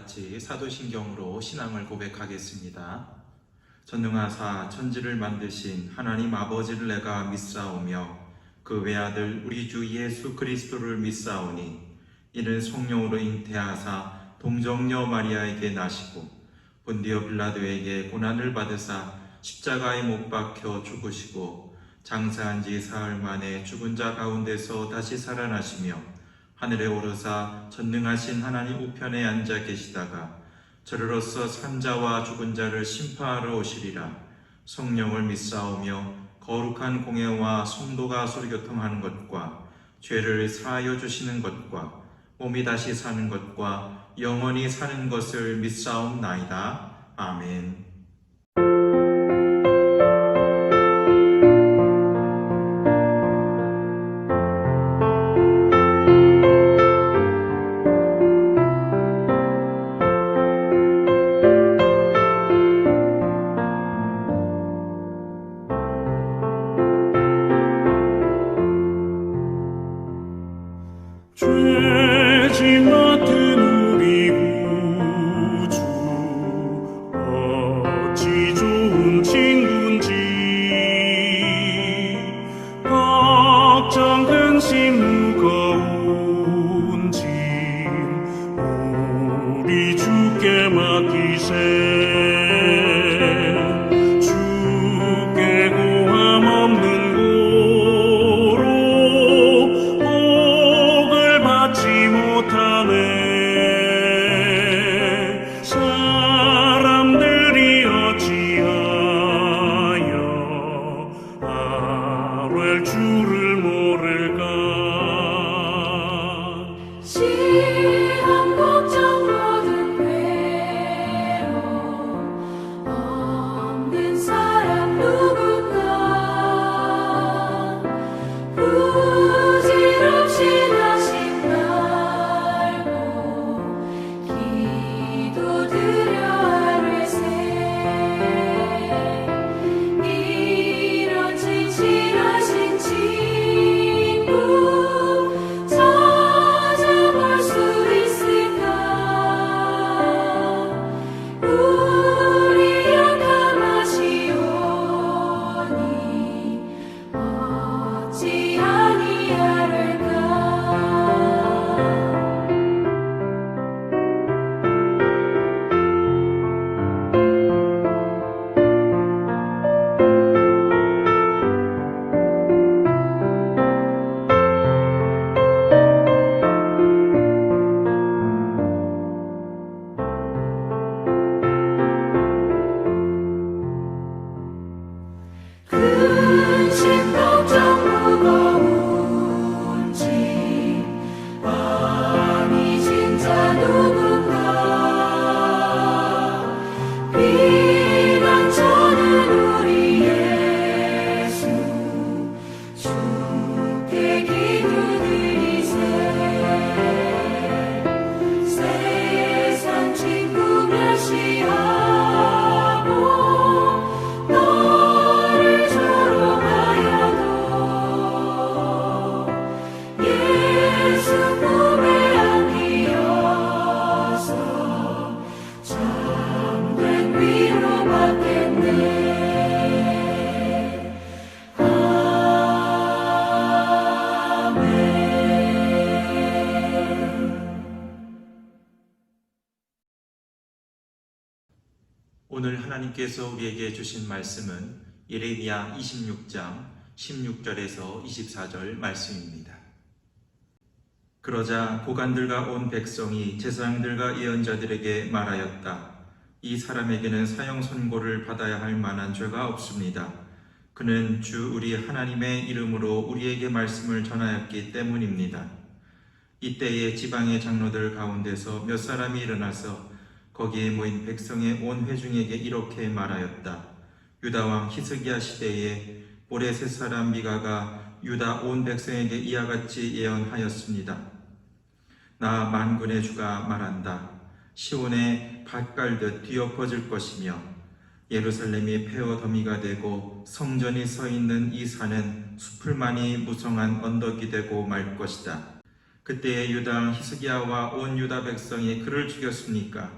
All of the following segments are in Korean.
같이 사도신경으로 신앙을 고백하겠습니다. 전능하사 천지를 만드신 하나님 아버지를 내가 믿사오며 그 외아들 우리 주 예수 그리스도를 믿사오니 이는 성령으로 잉태하사 동정녀 마리아에게 나시고 본디오 빌라도에게 고난을 받으사 십자가에 못 박혀 죽으시고 장사한 지 사흘 만에 죽은 자 가운데서 다시 살아나시며 하늘에 오르사 전능하신 하나님 우편에 앉아 계시다가 저리로서 산자와 죽은 자를 심판하러 오시리라. 성령을 믿사오며 거룩한 공예와 성도가 소리교통하는 것과 죄를 사하여 주시는 것과 몸이 다시 사는 것과 영원히 사는 것을 믿사옵나이다. 아멘. 죄짐 맡은 우리 구주 어찌 좋은 친구인지 걱정 근심 무거운 짐 우리 주께 맡기세. 주께 고함 없는 못하네. 사람들이 어찌하여 아뢰 주를 모를까. 시험 걱정 모든 괴로움 없는 사람 누군가 부질없이 나신 근심 걱정 무거운 짐 많이 진 자 누군가 피난처는 우리 예수 주께 기도드리세. 세상 친구 멸시하고 너를 조롱하여도 예수 품에 안기어서 참된 위로받겠네. 오늘 하나님께서 우리에게 주신 말씀은 예레미야 26장 16절에서 24절 말씀입니다. 그러자 고관들과 온 백성이 제사장들과 예언자들에게 말하였다. 이 사람에게는 사형 선고를 받아야 할 만한 죄가 없습니다. 그는 주 우리 하나님의 이름으로 우리에게 말씀을 전하였기 때문입니다. 이때에 지방의 장로들 가운데서 몇 사람이 일어나서 거기에 모인 백성의 온 회중에게 이렇게 말하였다. 유다왕 히스기야 시대에 모레셋 사람 미가가 유다 온 백성에게 이와 같이 예언하였습니다. 나 만군의 주가 말한다. 시온에 밭 깔듯 뒤엎어질 것이며 예루살렘이 폐허 더미가 되고 성전이 서 있는 이 산은 수풀만이 무성한 언덕이 되고 말 것이다. 그때에 유당 히스기야와 온 유다 백성이 그를 죽였습니까?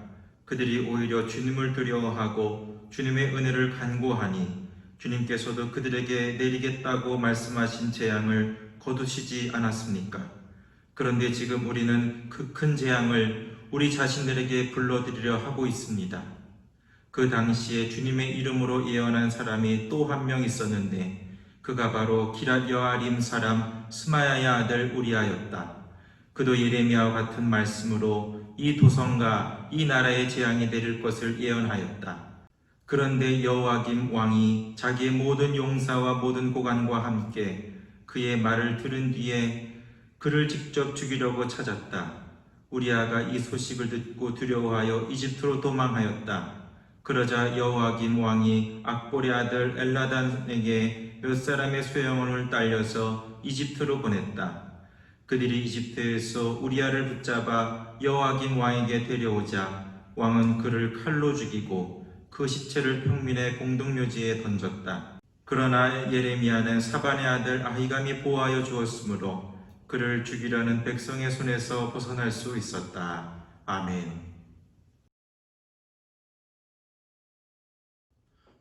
그들이 오히려 주님을 두려워하고 주님의 은혜를 간구하니 주님께서도 그들에게 내리겠다고 말씀하신 재앙을 거두시지 않았습니까? 그런데 지금 우리는 그 큰 재앙을 우리 자신들에게 불러들이려 하고 있습니다. 그 당시에 주님의 이름으로 예언한 사람이 또 한 명 있었는데 그가 바로 기랏 여아림 사람 스마야의 아들 우리아였다. 그도 예레미야와 같은 말씀으로 이 도성과 이 나라의 재앙이 내릴 것을 예언하였다. 그런데 여호야김 왕이 자기의 모든 용사와 모든 고관과 함께 그의 말을 들은 뒤에 그를 직접 죽이려고 찾았다. 우리아가 이 소식을 듣고 두려워하여 이집트로 도망하였다. 그러자 여호야김 왕이 악보리 아들 엘나단에게 몇 사람의 소형원을 딸려서 이집트로 보냈다. 그들이 이집트에서 우리아를 붙잡아 여호야김 왕에게 데려오자 왕은 그를 칼로 죽이고 그 시체를 평민의 공동묘지에 던졌다. 그러나 예레미야는 사반의 아들 아히감이 보호하여 주었으므로 그를 죽이려는 백성의 손에서 벗어날 수 있었다. 아멘.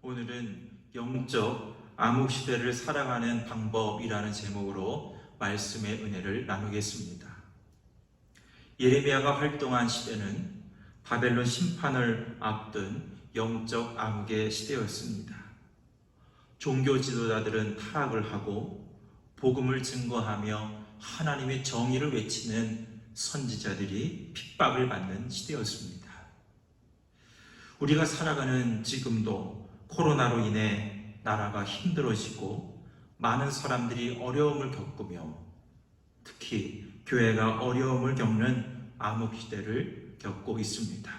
오늘은 영적 암흑시대를 살아가는 방법이라는 제목으로 말씀의 은혜를 나누겠습니다. 예레미야가 활동한 시대는 바벨론 심판을 앞둔 영적 암흑의 시대였습니다. 종교 지도자들은 타락을 하고 복음을 증거하며 하나님의 정의를 외치는 선지자들이 핍박을 받는 시대였습니다. 우리가 살아가는 지금도 코로나로 인해 나라가 힘들어지고 많은 사람들이 어려움을 겪으며 특히 교회가 어려움을 겪는 암흑시대를 겪고 있습니다.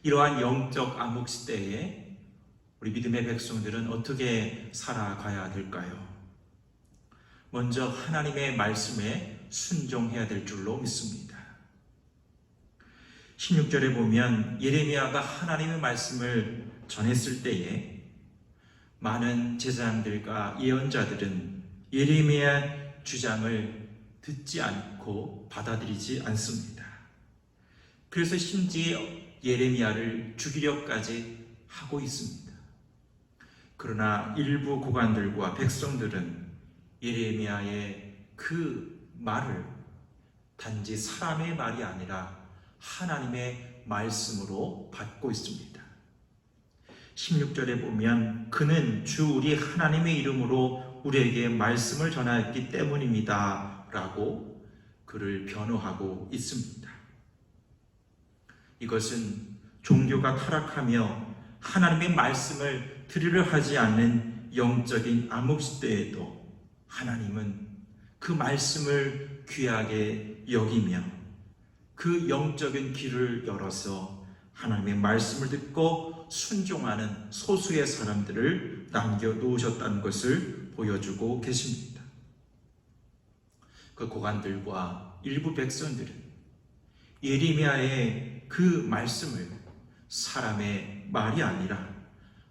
이러한 영적 암흑시대에 우리 믿음의 백성들은 어떻게 살아가야 될까요? 먼저 하나님의 말씀에 순종해야 될 줄로 믿습니다. 16절에 보면 예레미야가 하나님의 말씀을 전했을 때에 많은 제사장들과 예언자들은 예레미야의 주장을 듣지 않고 받아들이지 않습니다. 그래서 심지어 예레미야를 죽이려까지 하고 있습니다. 그러나 일부 고관들과 백성들은 예레미야의 그 말을 단지 사람의 말이 아니라 하나님의 말씀으로 받고 있습니다. 16절에 보면 그는 주 우리 하나님의 이름으로 우리에게 말씀을 전하였기 때문입니다 라고 그를 변호하고 있습니다. 이것은 종교가 타락하며 하나님의 말씀을 들으려 하지 않는 영적인 암흑시대에도 하나님은 그 말씀을 귀하게 여기며 그 영적인 길을 열어서 하나님의 말씀을 듣고 순종하는 소수의 사람들을 남겨놓으셨다는 것을 보여주고 계십니다. 그 고관들과 일부 백성들은 예레미야의 그 말씀을 사람의 말이 아니라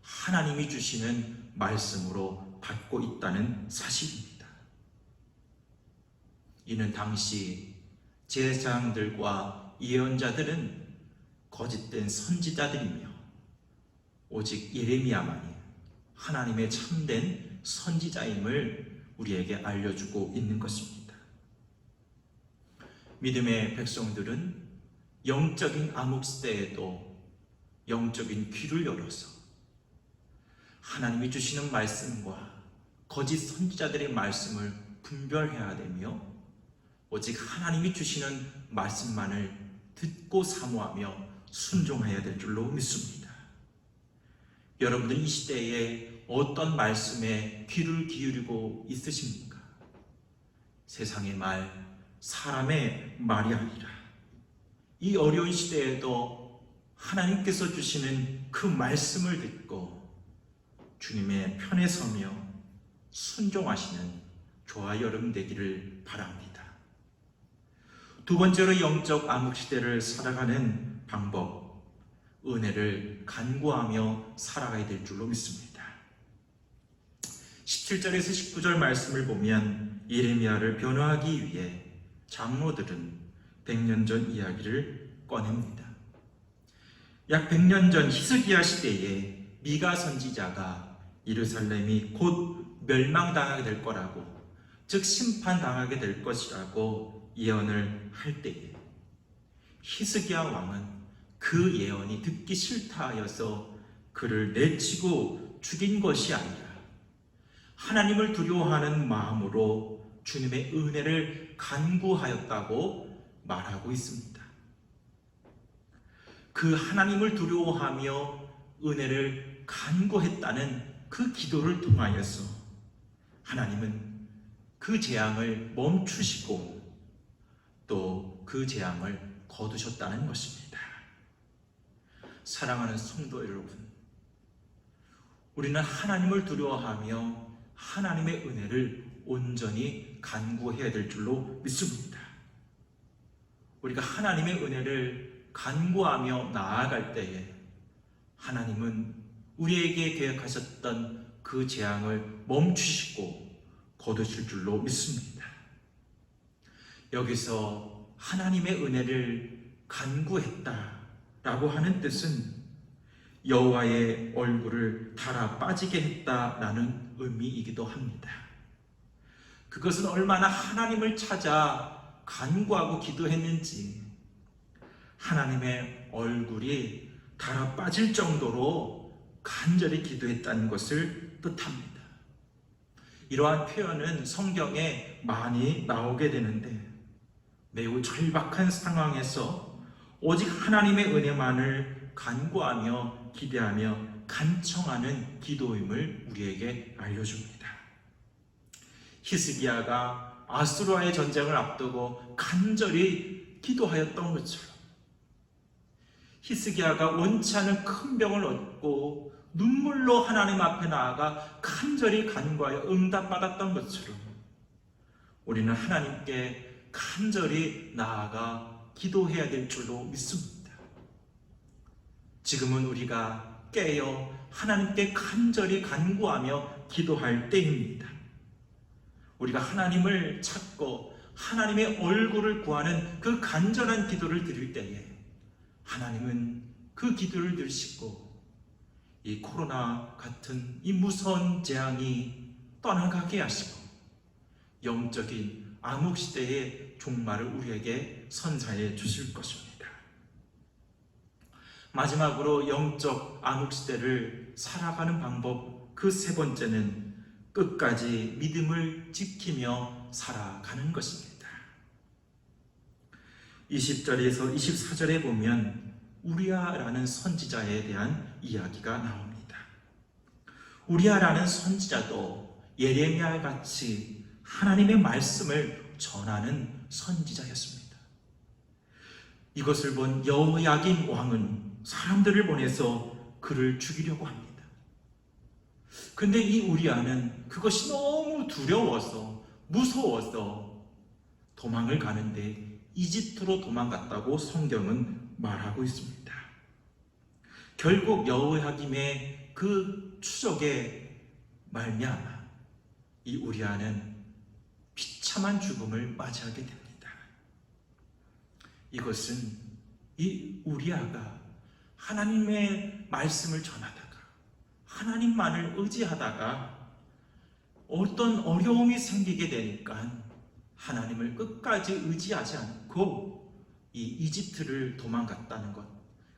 하나님이 주시는 말씀으로 받고 있다는 사실입니다. 이는 당시 제사장들과 예언자들은 거짓된 선지자들이며 오직 예레미야만이 하나님의 참된 선지자임을 우리에게 알려주고 있는 것입니다. 믿음의 백성들은 영적인 암흑시대에도 영적인 귀를 열어서 하나님이 주시는 말씀과 거짓 선지자들의 말씀을 분별해야 되며 오직 하나님이 주시는 말씀만을 듣고 사모하며 순종해야 될 줄로 믿습니다. 여러분들 이 시대에 어떤 말씀에 귀를 기울이고 있으십니까? 세상의 말, 사람의 말이 아니라 이 어려운 시대에도 하나님께서 주시는 그 말씀을 듣고 주님의 편에 서며 순종하시는 저와 여러분 되기를 바랍니다. 두 번째로 영적 암흑시대를 살아가는 방법, 은혜를 간구하며 살아가야 될 줄로 믿습니다. 17절에서 19절 말씀을 보면 예레미야를 변호하기 위해 장로들은 100년 전 이야기를 꺼냅니다. 약 100년 전 히스기야 시대에 미가 선지자가 예루살렘이 곧 멸망당하게 될 거라고, 즉 심판당하게 될 것이라고 예언을 할 때에 히스기야 왕은 그 예언이 듣기 싫다 하여서 그를 내치고 죽인 것이 아니라 하나님을 두려워하는 마음으로 주님의 은혜를 간구하였다고 말하고 있습니다. 그 하나님을 두려워하며 은혜를 간구했다는 그 기도를 통하여서 하나님은 그 재앙을 멈추시고 또 그 재앙을 거두셨다는 것입니다. 사랑하는 성도 여러분, 우리는 하나님을 두려워하며 하나님의 은혜를 온전히 간구해야 될 줄로 믿습니다. 우리가 하나님의 은혜를 간구하며 나아갈 때에 하나님은 우리에게 계획하셨던 그 재앙을 멈추시고 거두실 줄로 믿습니다. 여기서 하나님의 은혜를 간구했다라고 하는 뜻은 여호와의 얼굴을 달아 빠지게 했다라는 의미이기도 합니다. 그것은 얼마나 하나님을 찾아 간구하고 기도했는지 하나님의 얼굴이 달아 빠질 정도로 간절히 기도했다는 것을 뜻합니다. 이러한 표현은 성경에 많이 나오게 되는데 매우 절박한 상황에서 오직 하나님의 은혜만을 간구하며 기대하며 간청하는 기도임을 우리에게 알려줍니다. 히스기야가 아수르와의 전쟁을 앞두고 간절히 기도하였던 것처럼 히스기야가 원치 않은 큰 병을 얻고 눈물로 하나님 앞에 나아가 간절히 간구하여 응답받았던 것처럼 우리는 하나님께 간절히 나아가 기도해야 될 줄로 믿습니다. 지금은 우리가 깨어 하나님께 간절히 간구하며 기도할 때입니다. 우리가 하나님을 찾고 하나님의 얼굴을 구하는 그 간절한 기도를 드릴 때에 하나님은 그 기도를 들으시고 이 코로나 같은 이 무서운 재앙이 떠나가게 하시고 영적인 암흑시대의 종말을 우리에게 선사해 주실 것입니다. 마지막으로 영적 암흑시대를 살아가는 방법 그 세 번째는 끝까지 믿음을 지키며 살아가는 것입니다. 20절에서 24절에 보면 우리아라는 선지자에 대한 이야기가 나옵니다. 우리아라는 선지자도 예레미야 같이 하나님의 말씀을 전하는 선지자였습니다. 이것을 본 여호야김 왕은 사람들을 보내서 그를 죽이려고 합니다. 근데 이 우리아는 그것이 너무 두려워서 무서워서 도망을 가는데 이집트로 도망갔다고 성경은 말하고 있습니다. 결국 여호야김의 그 추적에 말미암아 이 우리아는 비참한 죽음을 맞이하게 됩니다. 이것은 이 우리아가 하나님의 말씀을 전하다가 하나님만을 의지하다가 어떤 어려움이 생기게 되니까 하나님을 끝까지 의지하지 않고 이 이집트를 도망갔다는 것,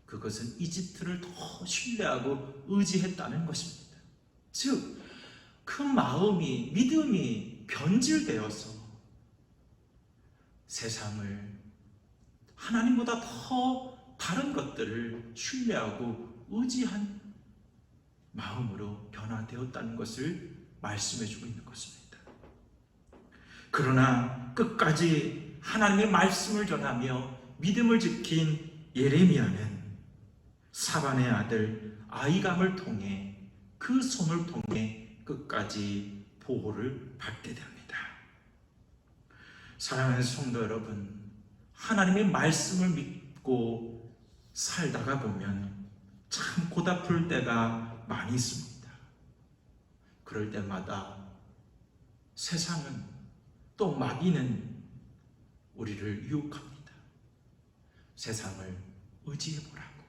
그것은 이집트를 더 신뢰하고 의지했다는 것입니다. 즉, 그 마음이, 믿음이 변질되어서 세상을 하나님보다 더 다른 것들을 신뢰하고 의지한 마음으로 변화되었다는 것을 말씀해주고 있는 것입니다. 그러나 끝까지 하나님의 말씀을 전하며 믿음을 지킨 예레미야는 사반의 아들 아이감을 통해 그 손을 통해 끝까지 보호를 받게 됩니다. 사랑하는 성도 여러분, 하나님의 말씀을 믿고 살다가 보면 참 고달플 때가 많이 있습니다. 그럴 때마다 세상은 또 마귀는 우리를 유혹합니다. 세상을 의지해보라고,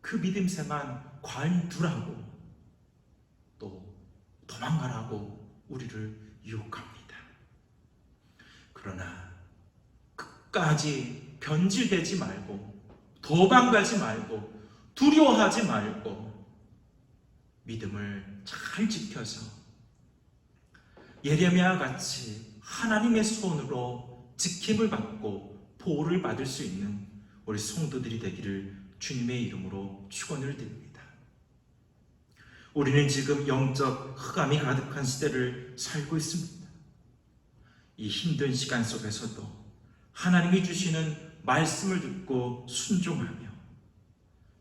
그 믿음새만 관두라고, 또 도망가라고 우리를 유혹합니다. 그러나 끝까지 변질되지 말고, 도망가지 말고, 두려워하지 말고 믿음을 잘 지켜서 예레미야와 같이 하나님의 손으로 지킴을 받고 보호를 받을 수 있는 우리 성도들이 되기를 주님의 이름으로 축원을 드립니다. 우리는 지금 영적 흑암이 가득한 시대를 살고 있습니다. 이 힘든 시간 속에서도 하나님이 주시는 말씀을 듣고 순종하며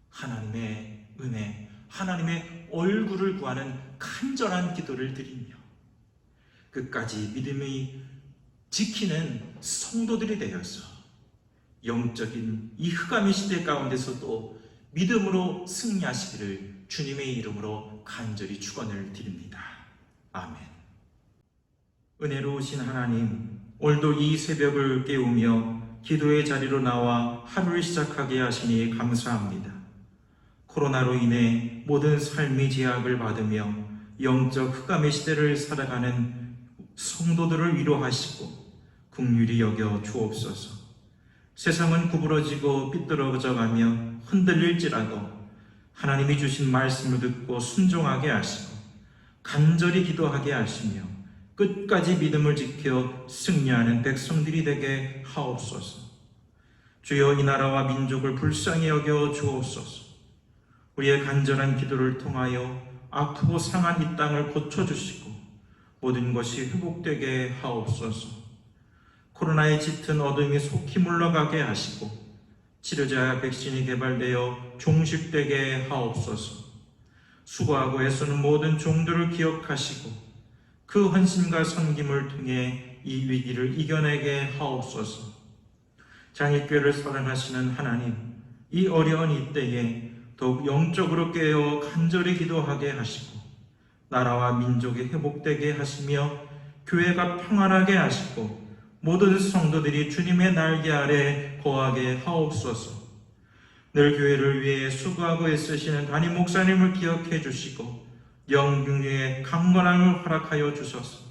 하나님의 은혜, 하나님의 얼굴을 구하는 간절한 기도를 드리며 끝까지 믿음이 지키는 성도들이 되어서 영적인 이 흑암의 시대 가운데서도 믿음으로 승리하시기를 주님의 이름으로 간절히 축원을 드립니다. 아멘. 은혜로우신 하나님, 오늘도 이 새벽을 깨우며 기도의 자리로 나와 하루를 시작하게 하시니 감사합니다. 코로나로 인해 모든 삶의 제약을 받으며 영적 흑암의 시대를 살아가는 성도들을 위로하시고 긍휼히 여겨 주옵소서. 세상은 구부러지고 삐뚤어져 가며 흔들릴지라도 하나님이 주신 말씀을 듣고 순종하게 하시고 간절히 기도하게 하시며 끝까지 믿음을 지켜 승리하는 백성들이 되게 하옵소서. 주여, 이 나라와 민족을 불쌍히 여겨 주옵소서. 우리의 간절한 기도를 통하여 아프고 상한 이 땅을 고쳐주시고 모든 것이 회복되게 하옵소서. 코로나의 짙은 어둠이 속히 물러가게 하시고 치료제와 백신이 개발되어 종식되게 하옵소서. 수고하고 애쓰는 모든 종들을 기억하시고 그 헌신과 섬김을 통해 이 위기를 이겨내게 하옵소서. 장애교회를 사랑하시는 하나님, 이 어려운 이때에 더욱 영적으로 깨어 간절히 기도하게 하시고 나라와 민족이 회복되게 하시며 교회가 평안하게 하시고 모든 성도들이 주님의 날개 아래 거하게 하옵소서. 늘 교회를 위해 수고하고 애쓰시는 담임 목사님을 기억해 주시고 영육의 강건함을 허락하여 주소서.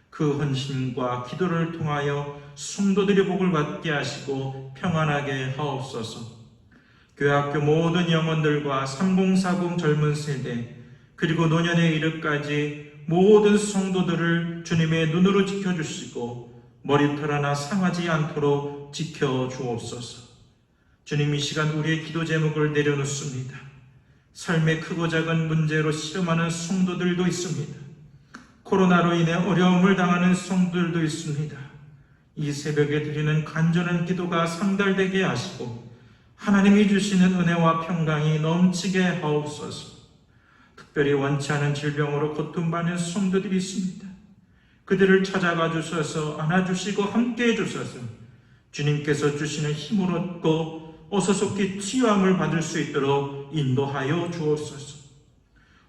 그 헌신과 기도를 통하여 성도들이 복을 받게 하시고 평안하게 하옵소서. 교회학교 모든 영혼들과 3040 젊은 세대 그리고 노년의 이르까지 모든 성도들을 주님의 눈으로 지켜주시고 머리털 하나 상하지 않도록 지켜주옵소서. 주님, 이 시간 우리의 기도 제목을 내려놓습니다. 삶의 크고 작은 문제로 실험하는 성도들도 있습니다. 코로나로 인해 어려움을 당하는 성도들도 있습니다. 이 새벽에 드리는 간절한 기도가 상달되게 하시고 하나님이 주시는 은혜와 평강이 넘치게 하옵소서. 특별히 원치 않은 질병으로 고통받는 성도들이 있습니다. 그들을 찾아가 주셔서 안아주시고 함께해 주셔서 주님께서 주시는 힘을 얻고 어서 속히 치유함을 받을 수 있도록 인도하여 주옵소서.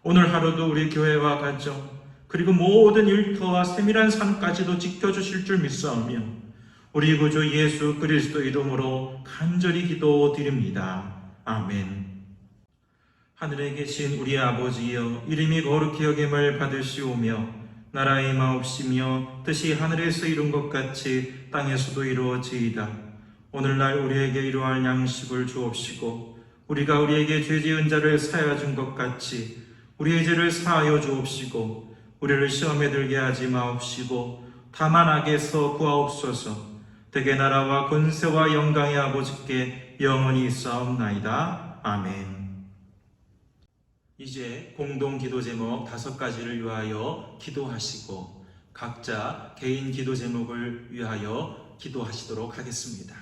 오늘 하루도 우리 교회와 가정 그리고 모든 일터와 세밀한 삶까지도 지켜주실 줄 믿사오며 우리 구주 예수 그리스도 이름으로 간절히 기도드립니다. 아멘. 하늘에 계신 우리 아버지여, 이름이 거룩히 여김을 받으시오며 나라의 마옵시며 뜻이 하늘에서 이룬 것 같이 땅에서도 이루어지이다. 오늘날 우리에게 이러할 양식을 주옵시고 우리가 우리에게 죄 지은 자를 사하여 준 것 같이 우리의 죄를 사하여 주옵시고 우리를 시험에 들게 하지 마옵시고 다만 악에서 구하옵소서. 대개 나라와 권세와 영광의 아버지께 영원히 있사옵나이다. 아멘. 이제 공동 기도 제목 5가지를 위하여 기도하시고 각자 개인 기도 제목을 위하여 기도하시도록 하겠습니다.